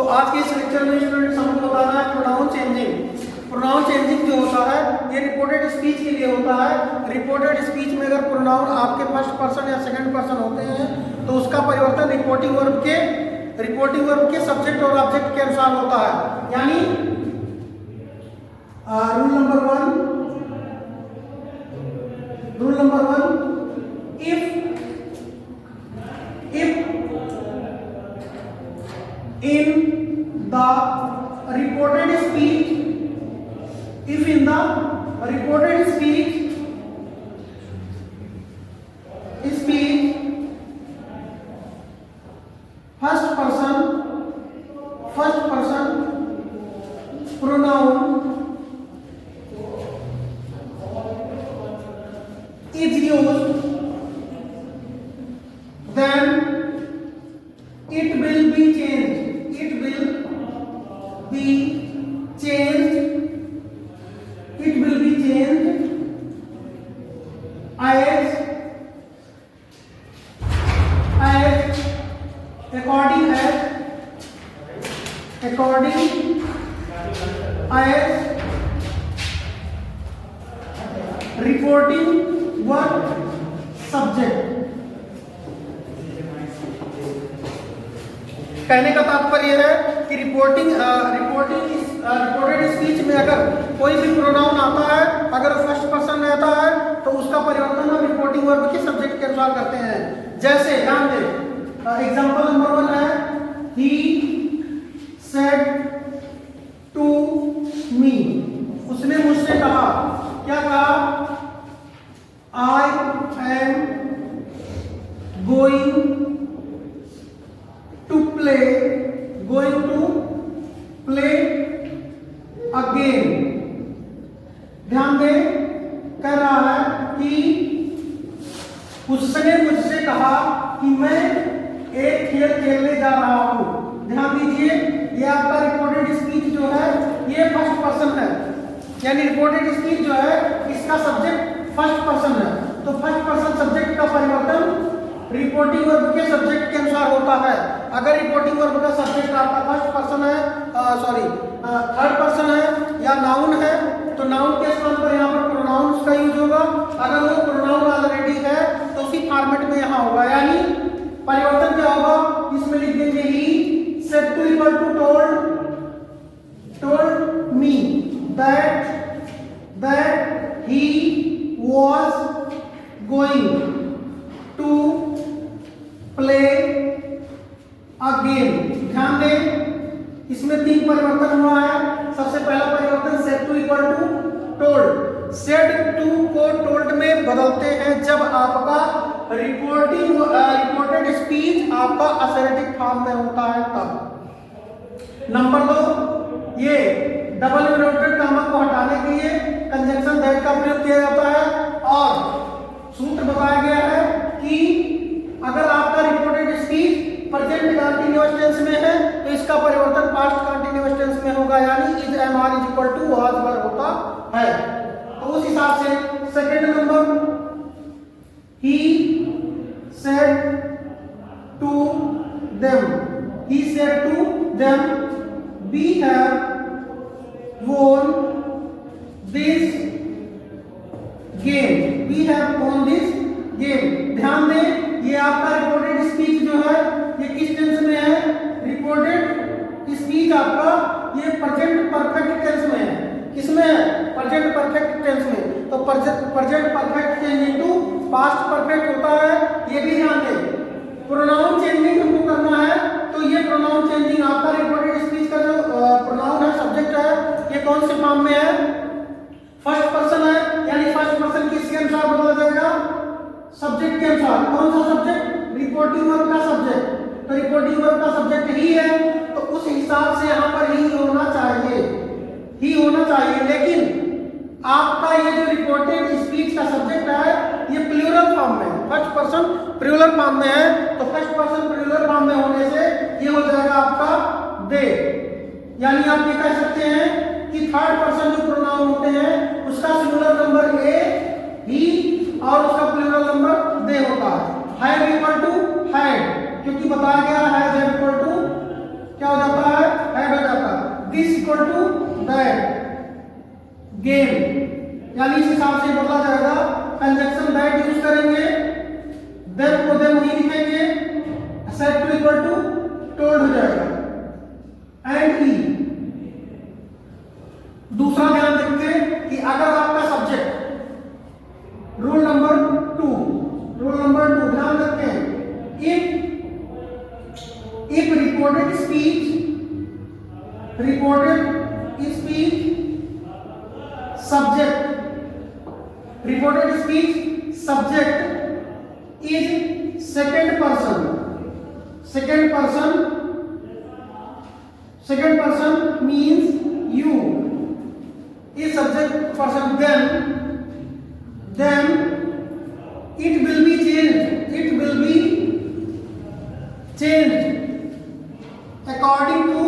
आज के इस लेक्चर में स्टूडेंट्स हमको बताना है प्रोनाउन चेंजिंग। प्रोनाउन चेंजिंग जो होता है ये रिपोर्टेड स्पीच के लिए होता है। रिपोर्टेड स्पीच में अगर प्रोनाउन आपके फर्स्ट पर्सन या सेकंड पर्सन होते हैं तो उसका परिवर्तन रिपोर्टिंग वर्ब के सब्जेक्ट और ऑब्जेक्ट के अनुसार होता है। यानी rule number one, if in the reported speech first person pronoun is used, then it will be changed as according as reporting verb subject। कहने का तात्पर्य है कि रिपोर्टेड स्पीच में अगर कोई भी प्रोनाउन आता है, अगर फर्स्ट पर्सन रहता है तो उसका परिवर्तन हम रिपोर्टिंग वर्ब के सब्जेक्ट के अनुसार करते हैं। जैसे ध्यान दें, एग्जांपल नंबर 1 है ही सेड टू मी, उसने मुझसे कहा। क्या कहा? I am going to play again. ध्यान दें, कह रहा है कि उसने मुझसे कहा कि मैं एक खेल खेलने जा रहा हूं। ध्यान दीजिए, ये आपका रिपोर्टेड स्पीच जो है ये फर्स्ट पर्सन है, यानी रिपोर्टेड स्पीच जो है इसका सब्जेक्ट फर्स्ट पर्सन है। तो फर्स्ट पर्सन सब्जेक्ट का परिवर्तन रिपोर्टिंग वर्ब के सब्जेक्ट के अनुसार होता है। अगर रिपोर्टिंग वर्ब का सब्जेक्ट आपका फर्स्ट पर्सन है, थर्ड पर्सन है या नाउन है, तो नाउन के स्थान पर यहाँ पर प्रोनाउंस का यूज होगा। अगर वो प्रोनाउन ऑलरेडी है तो उसी फॉर्मेट में यहाँ होगा। यानी परिवर्तन क्या होगा, इसमें लिख देंगे he said to equal to told me that he was going to play again. ध्यान दें, इसमें 3 परिवर्तन हुआ है। सबसे पहला परिवर्तन said to equal to told. Said to को टोल्ड में बदलते हैं जब आपका रिपोर्टेड स्पीच आपका असर्टिव फॉर्म में होता है तब। नंबर 2, ये डबल इन्वर्टेड कॉमा को हटाने के लिए कंजंक्शन दैट का प्रयोग किया जाता है। और सूत्र बताया गया है कि अगर आपका reported speech present continuous tense में है तो इसका परिवर्तन पास्ट कंटीन्यूअस टेंस में होगा, यानी is am are is equal to was were होता है। तो उस हिसाब से second number, he said to them we have won this game। ध्यान दें, ये आपका रिपोर्टेड स्पीच जो है ये किस टेंस में है? रिपोर्टेड स्पीच आपका ये प्रेजेंट परफेक्ट टेंस में है। किसमें है? प्रेजेंट परफेक्ट टेंस में। तो present perfect change into past perfect होता है, ये भी ध्यान दें। प्रोनाउन चेंजिंग हमको करना है तो ये प्रोनाउन चेंजिंग आपका रिपोर्टेड स्पीच का जो प्रोनाउन है, सब्जेक्ट है, ये कौन से फॉर्म में है? फर्स्ट पर्सन है, यानी फर्स्ट पर्सन किसके अनुसार बदला जाएगा? सब्जेक्ट के अनुसार। कौन सा सब्जेक्ट? रिपोर्टिंग वर्ब का सब्जेक्ट। तो रिपोर्टिंग वर्ब का सब्जेक्ट ही है तो उस हिसाब से यहाँ पर ही होना चाहिए। लेकिन आपका ये जो रिपोर्टेड स्पीच का सब्जेक्ट है ये प्लूरल फॉर्म में है, फर्स्ट पर्सन प्लूरल फॉर्म में है। तो फर्स्ट पर्सन प्लूरल फॉर्म में होने से ये हो जाएगा आपका दे। यानी आप ये कह सकते हैं कि थर्ड पर्सन जो प्रोनाउन होते हैं उसका सिंगुलर नंबर ए, ही और उसका प्लूरल नंबर दे होता है। हैव इक्वल टू हैड, क्योंकि बताया गया है हैव इक्वल टू क्या हो जाता है? This equal to that game, यानी इस हिसाब से बदला जाएगा। कंजक्शन दैट यूज करेंगे, देन को देन वही लिखेंगे, said to equal to told हो जाएगा। एंड ई दूसरा ध्यान रखिए कि अगर आपका सब्जेक्ट रूल नंबर 2 ध्यान रखें, if reported speech subject is second person means you is subject person, then it will be changed according to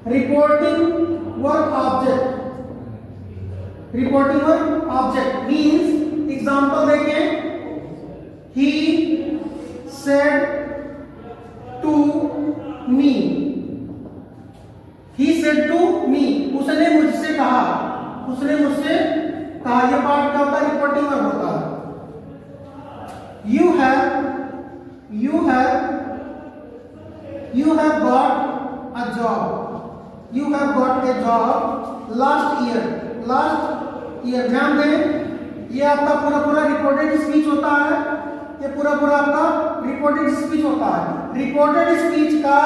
reporting work object means example देखें, he said to me, उसने मुझसे कहा, ये part क्या होता है, रिपोर्टिंग वर्ब होता है। you have got a job last year। ध्यान दें, ये आपका पूरा रिपोर्टेड स्पीच होता है, ये पूरा आपका रिपोर्टेड स्पीच होता है। रिपोर्टेड स्पीच का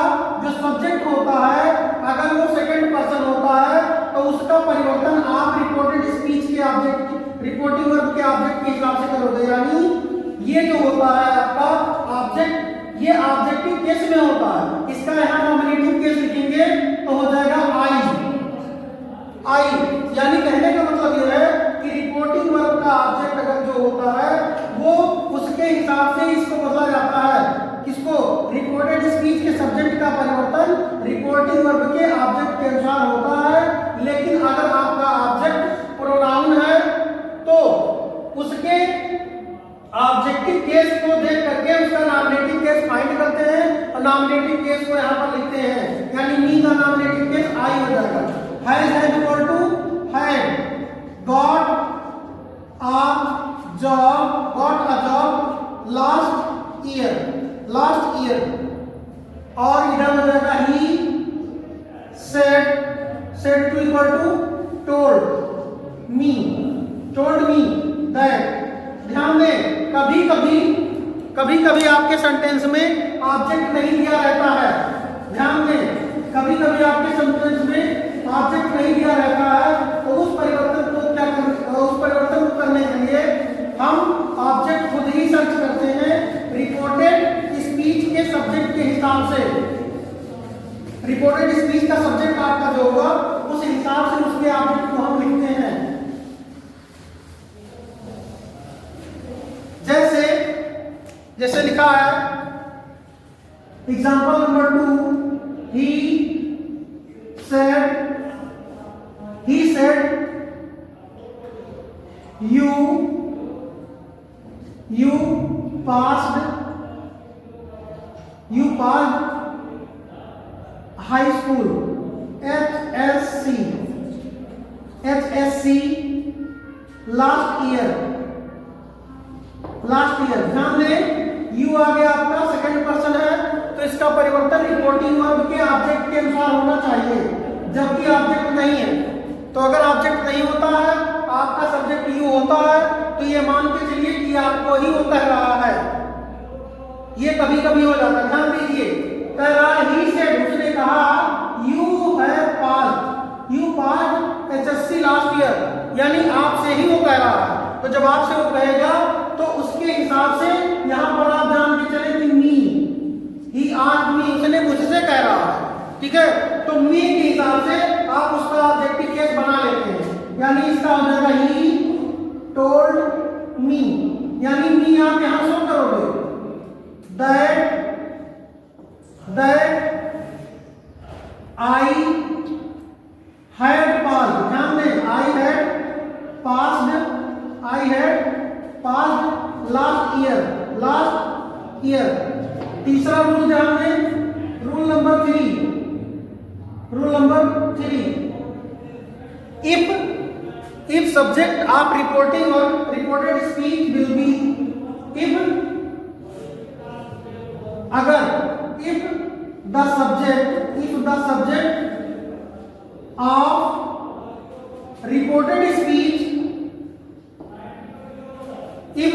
जो सब्जेक्ट होता है, अगर वो सेकंड पर्सन होता है तो उसका परिवर्तन आप रिपोर्टेड स्पीच के ऑब्जेक्ट, रिपोर्टिंग वर्ब के ऑब्जेक्ट के हिसाब से करोगे। यानी ये जो होता है आपका ऑब्जेक्ट, ये ऑब्जेक्टिव केस में होता है। इसका यहाँ नॉमिनेटिव केस लिखेंगे तो हो जाएगा आई। यानी कहने का मतलब यह है कि रिपोर्टिंग वर्ब का ऑब्जेक्ट अगर जो होता है वो उसके हिसाब से इसको बदला जाता है। किसको? रिपोर्टेड स्पीच के सब्जेक्ट का परिवर्तन रिपोर्टिंग वर्ब के ऑब्जेक्ट के अनुसार होता है। लेकिन अगर आपका ऑब्जेक्ट प्रोनाउन है तो उसके ऑब्जेक्टिव केस को देख करके उसका नॉमिनेटिव केस फाइंड करते हैं और नॉमिनेटिव केस को यहाँ पर लिखते हैं। यानी मी का नॉमिनेटिव केस आई हो जाएगा। Has equal to had, got a job last year, और इधर हो जाएगा he said to equal to told me that. ध्यान दें, कभी कभी आपके सेंटेंस में ऑब्जेक्ट नहीं दिया रहता है। ध्यान दें, कभी आपके सेंटेंस में ऑब्जेक्ट नहीं दिया रहता है, तो उस परिवर्तन को करने के लिए हम ऑब्जेक्ट खुद ही सर्च करते हैं रिपोर्टेड स्पीच के सब्जेक्ट के हिसाब से। रिपोर्टेड स्पीच का सब्जेक्ट आपका जो होगा उस हिसाब से उसके ऑब्जेक्ट को हम लिखते हैं। जैसे लिखा है example number 2, he said you passed high school HSC last year। ध्यान दें, यू आ गया आपका सेकंड पर्सन है तो इसका परिवर्तन रिपोर्टिंग वर्ब के ऑब्जेक्ट के अनुसार होना चाहिए, जबकि ऑब्जेक्ट नहीं है। तो अगर ऑब्जेक्ट नहीं होता है, आपका सब्जेक्ट यू होता है, तो ये मान के चलिए कि आपको ही वो कह रहा है। ये कभी हो जाता है। ध्यान दीजिए, कह रहा है ही सेड, उसने कहा you passed HSC last year, यानी आपसे ही वो कह रहा है। तो जब आपसे वो कहेगा तो उसके हिसाब से यहाँ पर आप जान के चले कि ही आस्क्ड मी, उसने मुझसे कह रहा है। ठीक है, तो मी के हिसाब से आप उसका ऑब्जेक्टिव केस बना लेते हैं। यानी इसका हो जाएगा ही टोल्ड मी, यानी मी आप यहां शो करोगे दैट आई हैड पास्ड। ध्यान दें, I had passed last year 3 if subject of reporting or reported speech will be if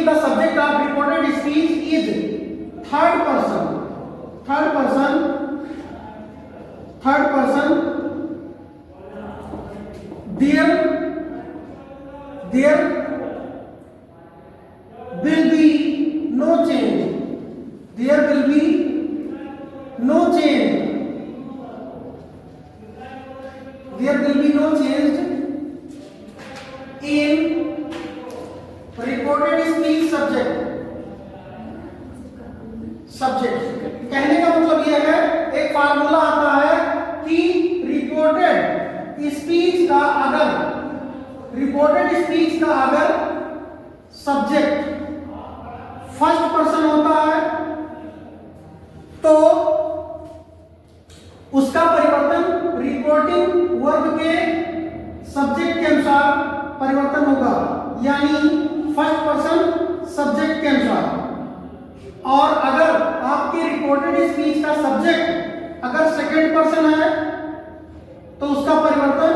the subject of reported speech is third person there will be no change in reported speech subject। कहने का मतलब यह है, एक formula आता है कि reported speech का अगर सब्जेक्ट फर्स्ट पर्सन होता है तो उसका परिवर्तन रिपोर्टिंग वर्ब के सब्जेक्ट के अनुसार परिवर्तन होगा, यानी फर्स्ट पर्सन सब्जेक्ट के अनुसार। और अगर आपके रिपोर्टेड स्पीच का सब्जेक्ट अगर सेकंड पर्सन है तो उसका परिवर्तन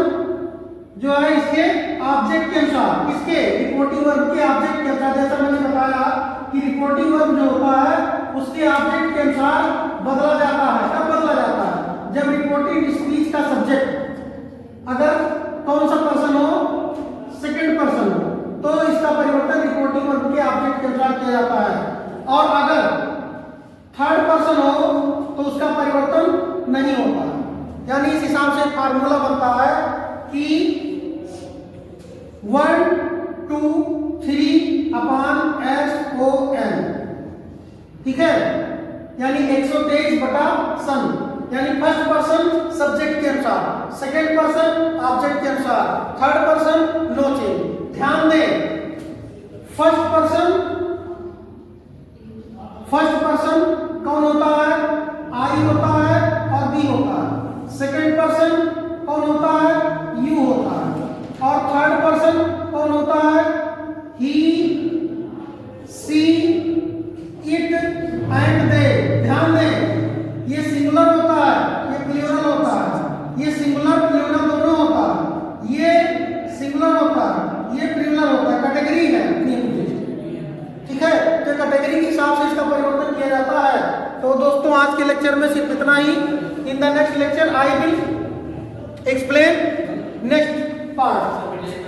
जो है इसके ऑब्जेक्ट के अनुसार, इसके रिपोर्टिंग वर्ब के ऑब्जेक्ट के अनुसार। जैसा मैंने बताया कि रिपोर्टिंग वर्ब जो होता है उसके ऑब्जेक्ट के अनुसार बदला जाता है। कब बदला जाता है? जब रिपोर्टिंग स्पीच का सब्जेक्ट अगर कौन सा पर्सन हो, सेकंड पर्सन हो, तो इसका परिवर्तन रिपोर्टिंग वर्ब के ऑब्जेक्ट के अनुसार किया जाता है। और अगर थर्ड पर्सन हो तो उसका परिवर्तन नहीं होता। यानी इस हिसाब से फार्मूला बनता है कि 1 2 3 अपॉन SON, ठीक है, यानी 123 बटा सन, यानी फर्स्ट पर्सन सब्जेक्ट के अनुसार, सेकंड पर्सन ऑब्जेक्ट के अनुसार, थर्ड पर्सन नो चेंज। ध्यान दें, फर्स्ट पर्सन कौन होता है? आई होता है और बी होता है। सेकंड पर्सन कौन होता है? यू होता है। और थर्ड पर्सन कौन होता है? ही, सी, इट एंड दे। ध्यान दें, ये सिंगुलर होता है, ये प्लूरल होता है, ये सिंगुलर प्लूरल दोनों होता है, ये सिंगुलर होता है, ये प्लूरल होता है, कैटेगरी है, ठीक है। तो कैटेगरी के हिसाब से इसका परिवर्तन किया जाता है। तो दोस्तों आज के लेक्चर में सिर्फ इतना ही। In the next lecture I will explain next part.